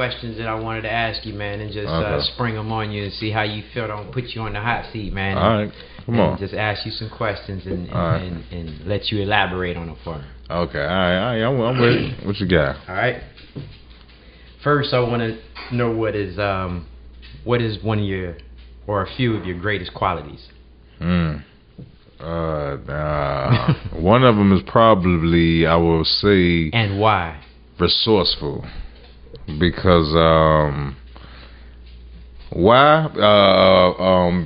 questions that I wanted to ask you, man, and just spring them on you and see how you feel. Don't put you on the hot seat, man. All right, come on. Just ask you some questions and let you elaborate on them for me. Okay, all right. I'm ready. What you got? All right. First, I want to know what is one of your or a few of your greatest qualities. One of them is probably, I will say, and why? Resourceful. Because why?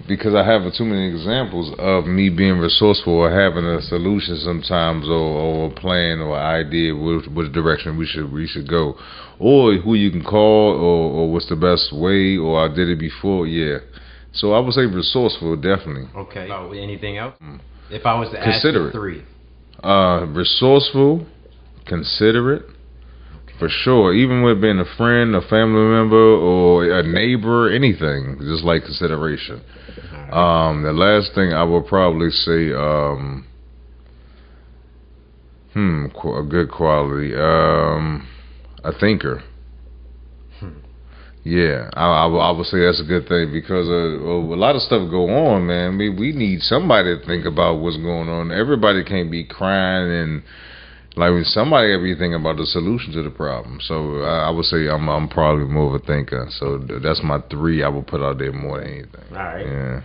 Because I have too many examples of me being resourceful or having a solution sometimes, or a plan or idea which direction we should go, or who you can call, or what's the best way, or I did it before. Yeah. So I would say resourceful, definitely. Okay. Anything else? If I was to ask you three. Resourceful, considerate, for sure. Even with being a friend, a family member, or a neighbor, anything, just like consideration. Right. The last thing I would probably say, a good quality, a thinker. Yeah, I would say that's a good thing, because a lot of stuff go on, man. We need somebody to think about what's going on. Everybody can't be crying, and like somebody got to be thinking about the solution to the problem. So I would say I'm probably more of a thinker. So that's my three I would put out there more than anything. All right. Yeah.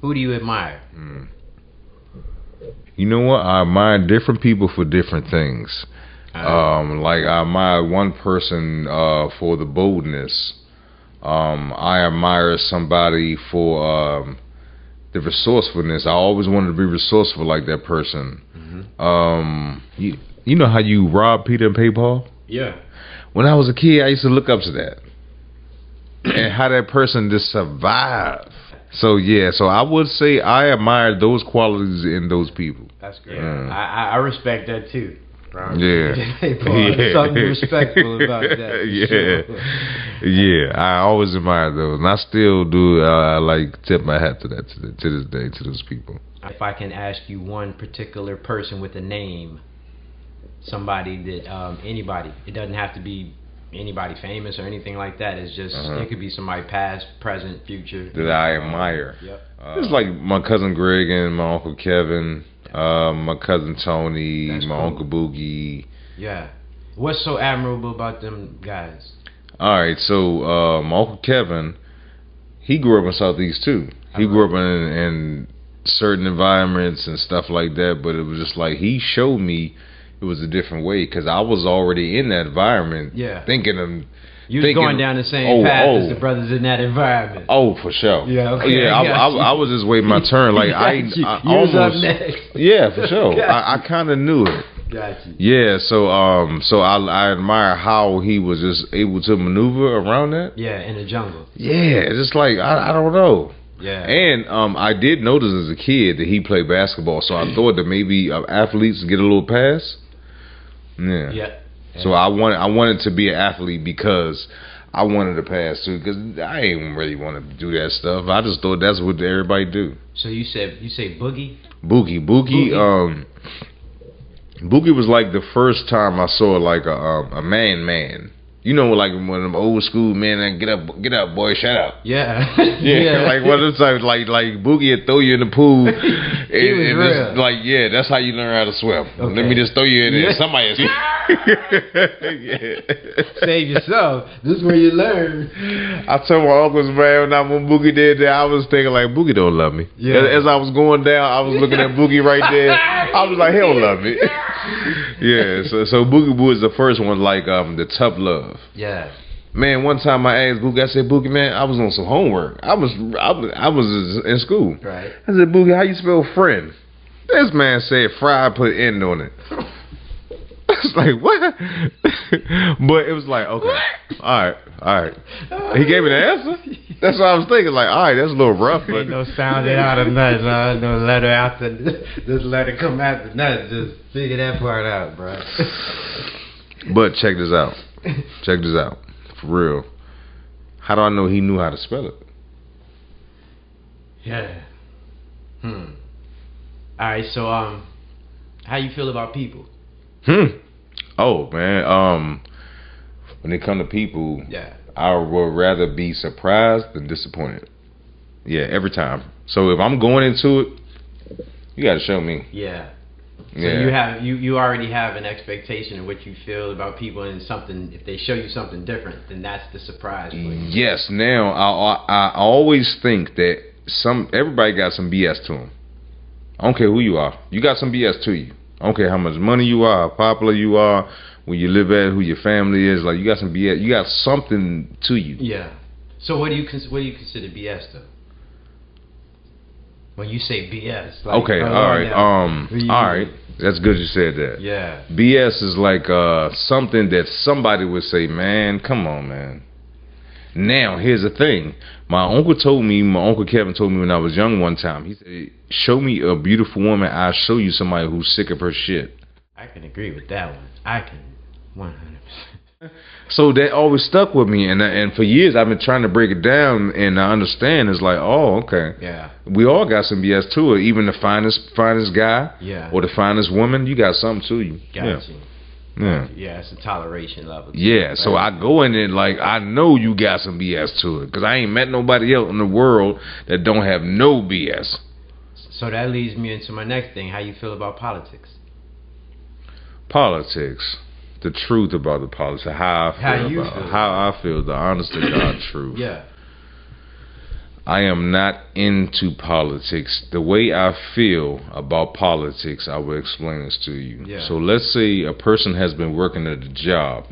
Who do you admire? You know what? I admire different people for different things. Like I admire one person for the boldness. I admire somebody for the resourcefulness. I always wanted to be resourceful like that person. You know how you rob Peter and pay Paul? Yeah. When I was a kid, I used to look up to that, and how that person just survived. So yeah, so I would say I admire those qualities in those people. That's great. I respect that too. Yeah. There's something respectful about that. Yeah. I always admire those, and I still do. I like tip my hat to that to this day, to those people. If I can ask you one particular person with a name, somebody that anybody, it doesn't have to be anybody famous or anything like that. It's just it could be somebody past, present, future that I admire. Yep. It's like my cousin Greg and my uncle Kevin. My cousin Tony, That's my cool. Uncle Boogie. Yeah. What's so admirable about them guys? Alright, so my Uncle Kevin, he grew up in Southeast too. He grew up in certain environments and stuff like that, but it was just like he showed me it was a different way, because I was already in that environment, thinking you was going down the same path as the brothers in that environment. Oh, for sure. Yeah, okay. Yeah, I was just waiting my turn. Like I almost. Was up next. Yeah, for sure. I kind of knew it. Got you. Yeah, so I admire how he was just able to maneuver around that. Yeah, in the jungle. Yeah, just like I don't know. Yeah. And I did notice as a kid that he played basketball, so I thought that maybe athletes get a little pass. Yeah. Yeah. So I wanted to be an athlete because I wanted to pass too, because I didn't really want to do that stuff. I just thought that's what everybody do. So you say Boogie? Boogie. Boogie was like the first time I saw like a man. You know, like one of them old school men, get up, boy, shut up. Yeah. Yeah, like one of those types, like Boogie would throw you in the pool. He was real. Like, yeah, that's how you learn how to swim. Okay. Let me just throw you in there. Somebody Save yourself. This is where you learn. I told my uncles, man, when Boogie did that, I was thinking like, Boogie don't love me. Yeah. As I was going down, I was looking at Boogie right there. I was like, he don't love me. Yeah, so Boogie was the first one, like the tough love. Yeah. Man, one time I asked Boogie, I said, Boogie, man, I was on some homework. I was in school. Right. I said, Boogie, how you spell friend? This man said fry, put end on it. I was like, what? But it was like, okay, all right. He gave me the answer. That's what I was thinking. Like, all right, that's a little rough. But Ain't no sounding out of nothing. No letter after this letter come after nothing. Just figure that part out, bro. But check this out. For real. How do I know he knew how to spell it? Yeah. All right. So how you feel about people? Oh man. when it come to people, Yeah. I would rather be surprised than disappointed. Yeah, every time. So if I'm going into it, you got to show me. Yeah. So you already have an expectation of what you feel about people, and something, if they show you something different, then that's the surprise for you. Yes. Now I always think that everybody got some BS to them. I don't care who you are. You got some BS to you. I don't care how much money you are, how popular you are, where you live at, who your family is. Like, you got some BS. You got something to you. Yeah. So what do you consider BS though? When you say BS, like, okay, all right, all right, that's good you said that. Yeah. BS is like something that somebody would say, man, come on, man. Now, here's the thing. My uncle Kevin told me when I was young one time, he said, show me a beautiful woman, I'll show you somebody who's sick of her shit. I can agree with that one. I can 100%. So that always stuck with me, and for years I've been trying to break it down, and I understand. It's like, oh, okay. Yeah. We all got some BS to it. Even the finest guy, yeah, or the finest woman, you got something to you. Gotcha. Yeah. Yeah, it's a toleration level. Yeah, right? So I go in there like, I know you got some BS to it, because I ain't met nobody else in the world that don't have no BS. So that leads me into my next thing. How you feel about politics? Politics. The truth about the politics. How I feel, the honest to God truth. Yeah. I am not into politics. The way I feel about politics, I will explain this to you. Yeah. So let's say a person has been working at a job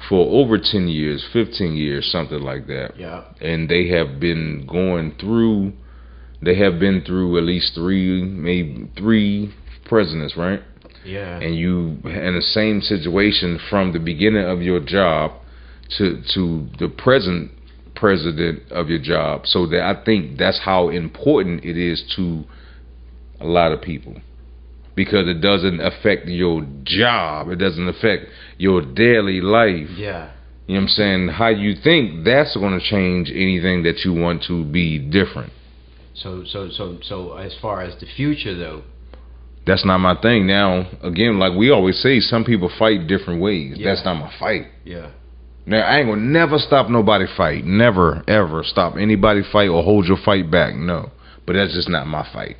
for over 10 years, 15 years, something like that. Yeah. And they have been through at least three presidents, right? Yeah. And you in the same situation from the beginning of your job to the present president of your job. So that I think that's how important it is to a lot of people, because it doesn't affect your job, it doesn't affect your daily life. Yeah. You know what I'm saying? How you think that's going to change anything that you want to be different. So as far as the future though, that's not my thing. Now, again, like we always say, some people fight different ways. Yeah. That's not my fight. Yeah. Now, I ain't gonna never stop nobody fight. Never, ever stop anybody fight or hold your fight back. No. But that's just not my fight.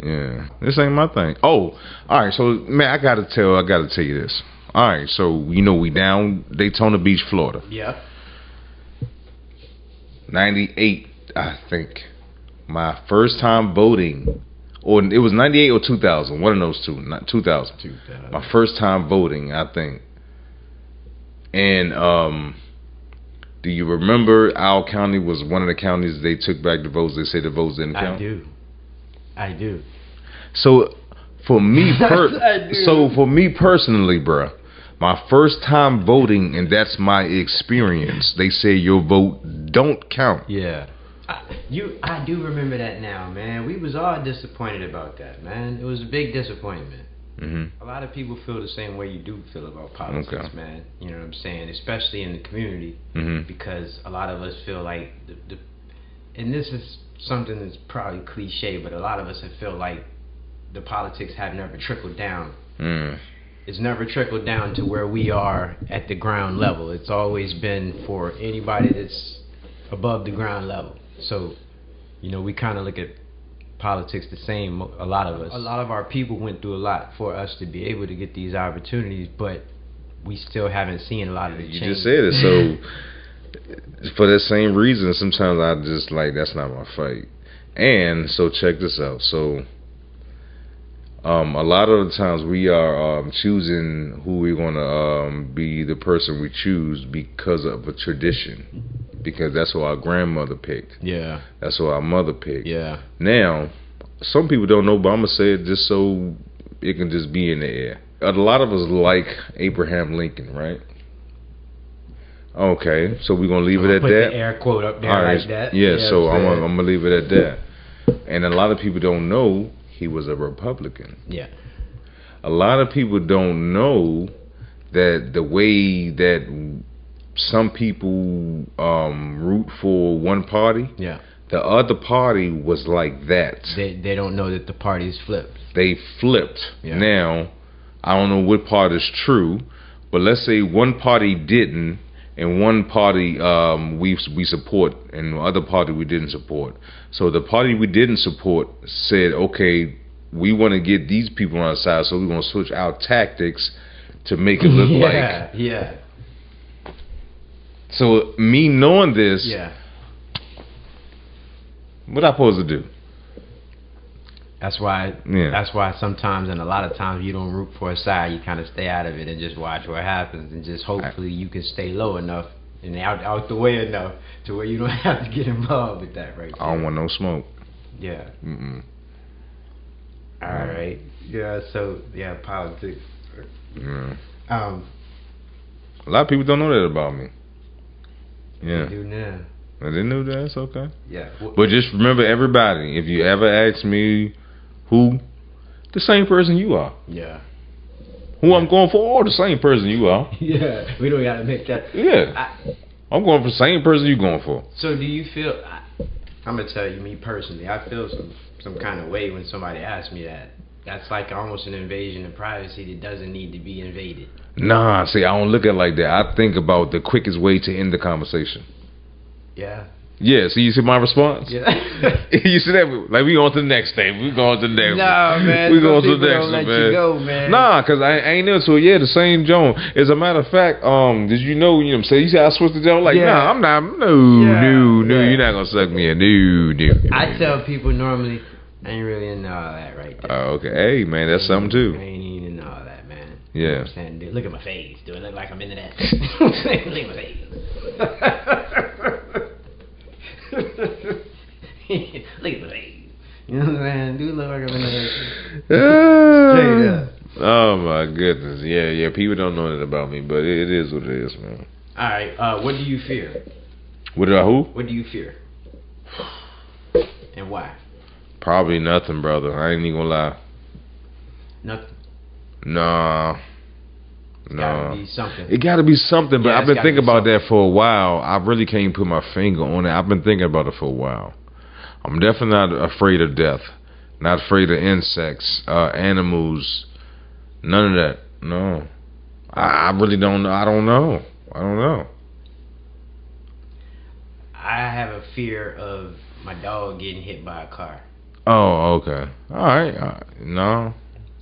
Yeah. This ain't my thing. Oh, all right. So, man, I gotta tell you this. All right. So, we down Daytona Beach, Florida. Yeah. 98, I think. My first time voting. Or it was 98 or 2000, one of those two. Not 2000. My first time voting, I think. And do you remember our county was one of the counties they took back the votes? They say the votes didn't count. I do. So for me, personally, bruh, my first time voting, and that's my experience. They say your vote don't count. Yeah. I do remember that now, man. We was all disappointed about that, man. It was a big disappointment. Mm-hmm. A lot of people feel the same way you do feel about politics, man. You know what I'm saying? Especially in the community, because a lot of us feel like and this is something that's probably cliche, but a lot of us feel like the politics have never trickled down. It's never trickled down to where we are at the ground level. It's always been for anybody that's above the ground level. So, we kind of look at politics the same. A lot of our people went through a lot for us to be able to get these opportunities, but we still haven't seen a lot of the change. You just said it. So, for that same reason, sometimes I just like, that's not my fight. And so, check this out. So, a lot of the times we are choosing who we're going to be the person we choose because of a tradition. Because that's what our grandmother picked. Yeah. That's what our mother picked. Yeah. Now, some people don't know, but I'm going to say it just so it can just be in the air. A lot of us like Abraham Lincoln, right? Okay, so we're going to leave it at that. Put the air quote up there like that. Yeah, so I'm going to leave it at that. And a lot of people don't know he was a Republican. Yeah. A lot of people don't know that the way that some people root for one party, the other party was like that. They don't know that the party's flipped. They flipped. Now, I don't know what part is true, But let's say one party didn't, and one party we support, and the other party we didn't support. So the party we didn't support said, okay, we want to get these people on our side, so we're going to switch our tactics to make it look like. Yeah. So me knowing this, what I supposed to do? That's why. That's why sometimes and a lot of times you don't root for a side. You kind of stay out of it and just watch what happens, and just hopefully you can stay low enough and out the way enough to where you don't have to get involved with that right there. I don't want no smoke. Yeah. Mm-mm. All right. Yeah. So politics. Yeah. A lot of people don't know that about me. Yeah. They do now. They knew that. It's okay. Yeah. But just remember, everybody, if you ever ask me who, the same person you are. Yeah. Who I'm going for, or the same person you are. Yeah. We don't gotta make that. Yeah. I'm going for the same person you going for. So do you feel? I'm gonna tell you, me personally, I feel some kind of way when somebody asks me that. That's like almost an invasion of privacy that doesn't need to be invaded. Nah, see, I don't look at it like that. I think about the quickest way to end the conversation. Yeah. Yeah, so you see my response? Yeah. You see that? Like, we going to the next thing. We going to the next one. Nah, man. We going to the next one, man. You go, man. Nah, because I ain't into it. Yeah, the same Joan. As a matter of fact, did you know what I'm saying? You see how I switched the Joan? Like, nah, I'm not. No, you're not going to suck me in. No. I tell people normally, I ain't really into all that right there. Oh, okay. Hey, man, that's something too. I ain't even into all that, man. Yeah. You know what I'm saying? Dude, look at my face. Do it look like I'm into that? Look at my face. Look at my face. You know what I'm saying? Do look like I'm into that? Straight up. Oh my goodness. Yeah. People don't know that about me, but it is what it is, man. All right. What do you fear? What do I who? What do you fear? And why? Probably nothing, brother. I ain't even gonna lie. Nothing. Nah. Gotta be something. It gotta be something, but I've been thinking about something. that for a while. I really can't put my finger on it. I've been thinking about it for a while. I'm definitely not afraid of death. Not afraid of insects, animals, none of that. No. I really don't know. I don't know. I have a fear of my dog getting hit by a car. Oh, okay. All right. No.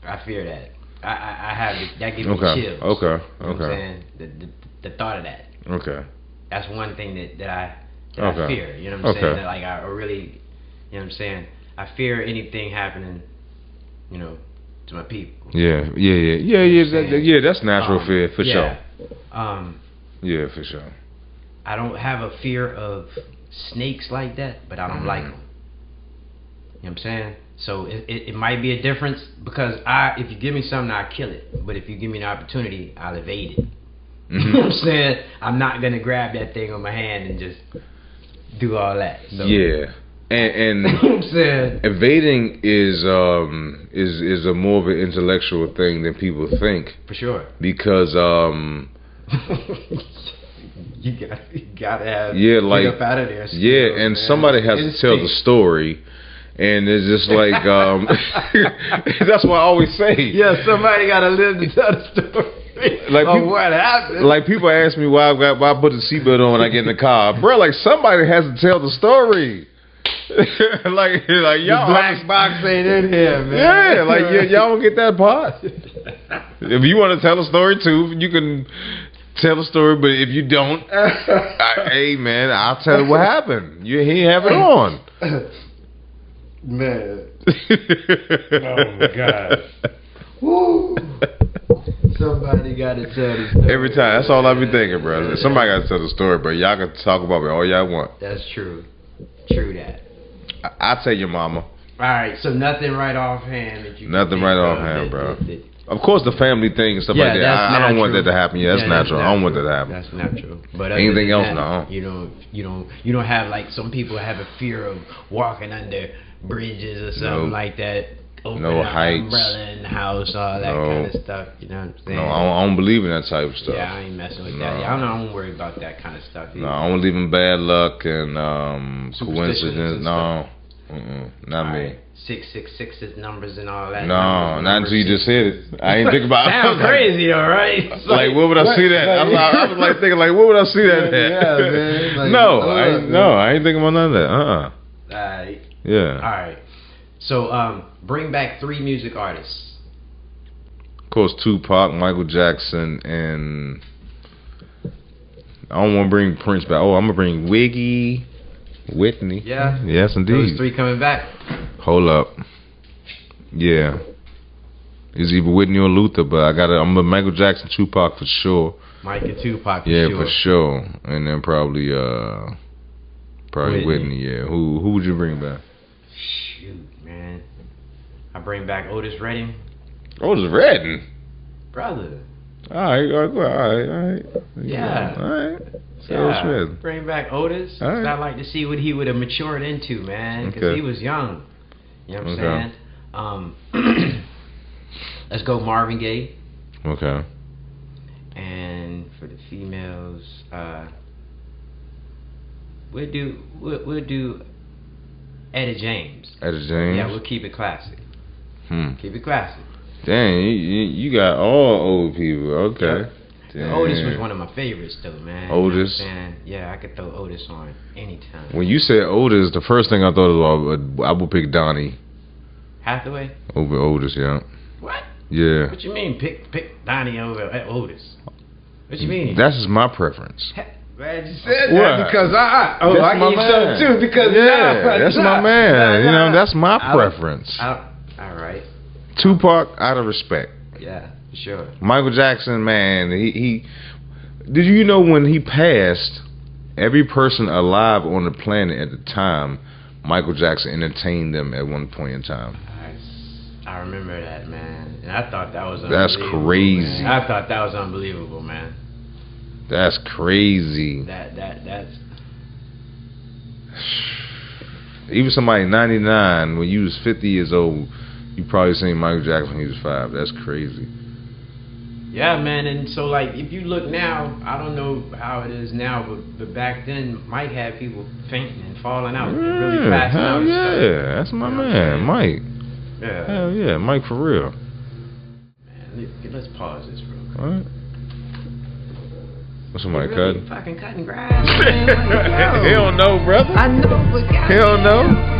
I fear that. I have it. That gives me chills. Okay. You know what I'm saying? The thought of that. Okay. That's one thing that I fear. You know what I'm saying? That, like, I really, you know what I'm saying? I fear anything happening, you know, to my people. Yeah. That's natural fear for sure. Yeah, for sure. I don't have a fear of snakes like that, but I don't like them. You know what I'm saying? So it might be a difference because if you give me something, I'll kill it. But if you give me an opportunity, I'll evade it. You know what I'm saying? I'm not gonna grab that thing on my hand and just do all that. So, yeah. And you know what I'm saying? Evading is a more of an intellectual thing than people think. For sure. Because you gotta have like up out of there. Still, and somebody has to tell the story. And it's just like that's what I always say. Yeah, somebody gotta live to tell the story. Like what happened. Like people ask me why I put the seatbelt on when I get in the car, bro. Like somebody has to tell the story. like y'all. The black box ain't in here, man. Yeah, like y'all don't get that part. If you want to tell a story too, you can tell a story. But if you don't, hey man, I'll tell you what happened. He ain't have it on. Man. Oh my God. Woo. Somebody gotta tell the story. Every time. That's all I be thinking, bro. Somebody gotta tell the story, bro. Y'all can talk about it all y'all want. That's true. True that. I'll tell your mama. Alright, so nothing right offhand that you Nothing right offhand, bro. Of course the family thing and stuff like that. I don't want that to happen. Yeah, that's natural. I don't want that to happen. That's natural. But anything else, no. You don't have like some people have a fear of walking under bridges or something like that. No heights. Umbrella in the house, all that kind of stuff. You know what I'm saying? No, I don't believe in that type of stuff. Yeah, I ain't messing with that. Yeah, I don't worry about that kind of stuff either. No, I don't believe in bad luck and coincidence. No. Not me. Right. 666 is numbers and all that. No, not until you just said it. I ain't think about it. Sounds crazy, all right? Like, where would I see that? I was like thinking, like, where would I see that at? Yeah, man. Like, I ain't thinking about none of that. Alright. Yeah. Alright. So, bring back 3 music artists. Of course, Tupac, Michael Jackson, and I don't want to bring Prince back. Oh, I'm gonna bring Whitney. Yeah. Yes, indeed. Those 3 coming back. Hold up. Yeah. It's either Whitney or Luther, but I'm a Michael Jackson, Tupac for sure. Mike and Tupac for Yeah, sure. for sure. And then probably Whitney. Yeah. Who would you bring back? Shoot, man. I bring back Otis Redding. Otis Redding. Brother. All right. Yeah. All right. Yeah. Bring back Otis. All right. I'd like to see what he would have matured into, man, because he was young. You know what I'm saying? Let's go Marvin Gaye. Okay. And for the females, we'll do Etta James. Etta James. Yeah, we'll keep it classic. Keep it classic. Dang, you got all old people. Okay. Yeah. Otis was one of my favorites, though, man. Otis. You know what I'm saying? Yeah, I could throw Otis on anytime. When you said Otis, the first thing I thought was I would pick Donnie Hathaway. over Otis. Yeah. What? Yeah. What you mean pick Donnie over Otis? What you mean? That's just my preference. Man, you said What? that because I my eat man. some too. Because that's my man. You know, that's my preference. All right. Tupac, out of respect. Yeah, sure. Michael Jackson, man, he did you know when he passed, every person alive on the planet at the time, Michael Jackson entertained them at one point in time. I remember that, man. And I thought that was That's unbelievable, crazy. man. I thought that was unbelievable, man. That's crazy. That's Even somebody 99 when you was 50 years old, you probably seen Michael Jackson when he was 5. That's crazy. Yeah, man. And so, like, if you look now, I don't know how it is now, but back then, Mike had people fainting and falling out and really passing out. And stuff. Yeah, that's my man, Mike. Yeah. Hell yeah, Mike for real. Man, let's pause this real quick. All right. What's somebody really cutting? Fucking cutting grass. Man. Like, He don't know, brother. I know, but He don't know.